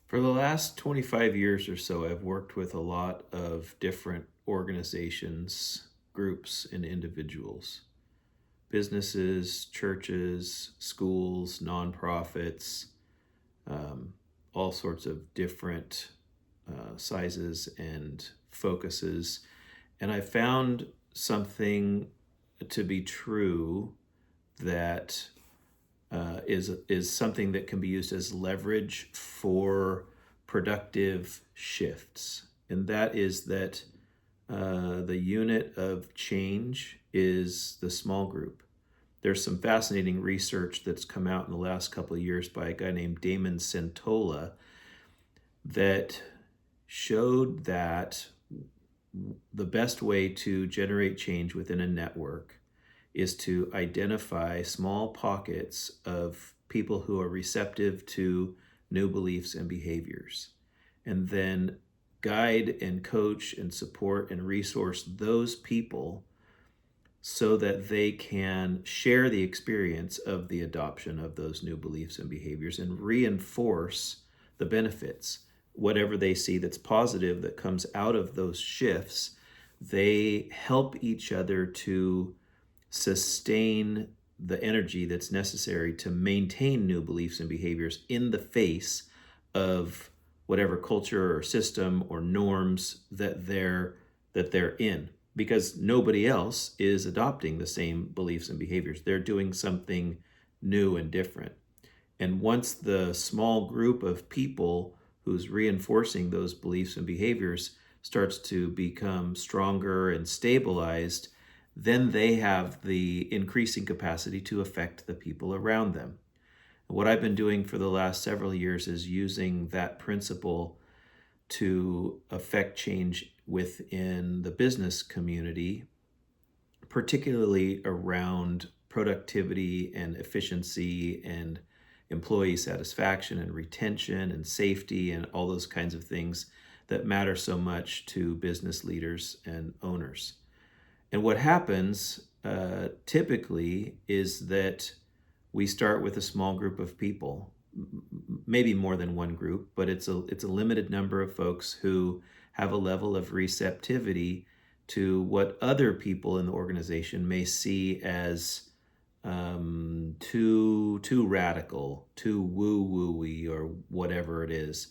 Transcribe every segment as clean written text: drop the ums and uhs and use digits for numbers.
For the last 25 years or so, I've worked with a lot of different organizations, groups, and individuals, businesses, churches, schools, nonprofits, um, all sorts of different sizes and focuses. And I found something to be true that is something that can be used as leverage for productive shifts, and that is that the unit of change is the small group. There's some fascinating research that's come out in the last couple of years by a guy named Damon Centola that showed that the best way to generate change within a network is to identify small pockets of people who are receptive to new beliefs and behaviors, and then guide and coach and support and resource those people so that they can share the experience of the adoption of those new beliefs and behaviors and reinforce the benefits. Whatever they see that's positive that comes out of those shifts, they help each other to sustain the energy that's necessary to maintain new beliefs and behaviors in the face of whatever culture or system or norms that they're in, because nobody else is adopting the same beliefs and behaviors. They're doing something new and different. And once the small group of people who's reinforcing those beliefs and behaviors starts to become stronger and stabilized, then they have the increasing capacity to affect the people around them. What I've been doing for the last several years is using that principle to affect change within the business community, particularly around productivity and efficiency and employee satisfaction and retention and safety and all those kinds of things that matter so much to business leaders and owners. And what happens typically is that we start with a small group of people, maybe more than one group, but it's a limited number of folks who have a level of receptivity to what other people in the organization may see as too radical, too woo-woo-y, or whatever it is.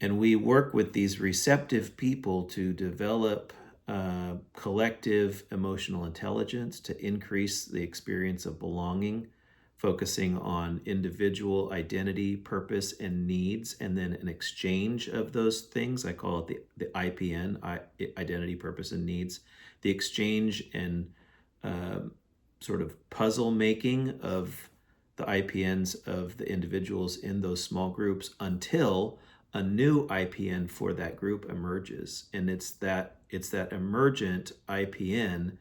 And we work with these receptive people to develop collective emotional intelligence to increase the experience of belonging, focusing on individual identity, purpose, and needs, and then an exchange of those things. I call it the IPN, identity, purpose, and needs. The exchange and sort of puzzle making of the IPNs of the individuals in those small groups until a new IPN for that group emerges. And it's that emergent IPN,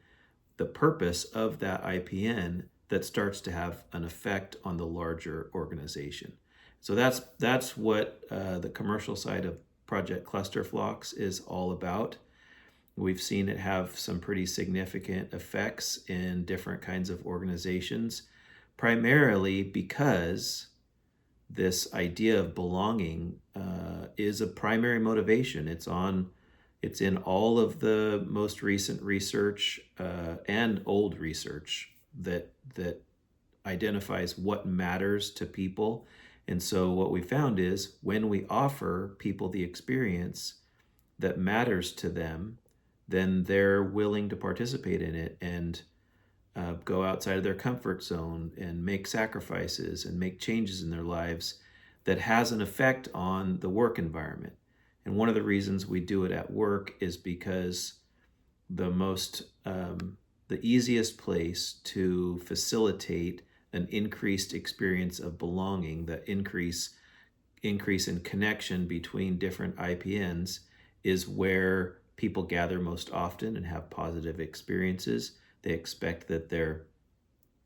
the purpose of that IPN, that starts to have an effect on the larger organization. So that's what the commercial side of Project Cluster Flocks is all about. We've seen it have some pretty significant effects in different kinds of organizations, primarily because this idea of belonging is a primary motivation. It's in all of the most recent research and old research that identifies what matters to people. And so what we found is when we offer people the experience that matters to them, then they're willing to participate in it and go outside of their comfort zone and make sacrifices and make changes in their lives that has an effect on the work environment. And one of the reasons we do it at work is because the easiest place to facilitate an increased experience of belonging, the increase in connection between different IPNs, is where people gather most often and have positive experiences. They expect that their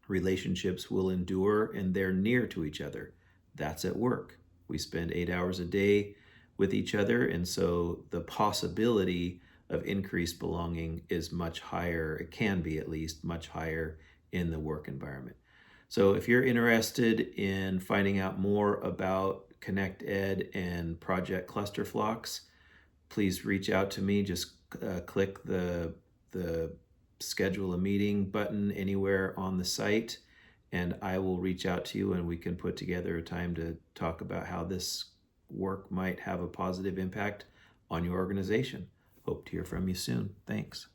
relationships will endure and they're near to each other. That's at work. We spend 8 hours a day with each other, and so the possibility of increased belonging is much higher. It can be, at least, much higher in the work environment. So if you're interested in finding out more about Connect Ed and Project Cluster Flocks, please reach out to me. Just click the schedule a meeting button anywhere on the site, and I will reach out to you and we can put together a time to talk about how this work might have a positive impact on your organization. Hope to hear from you soon. Thanks.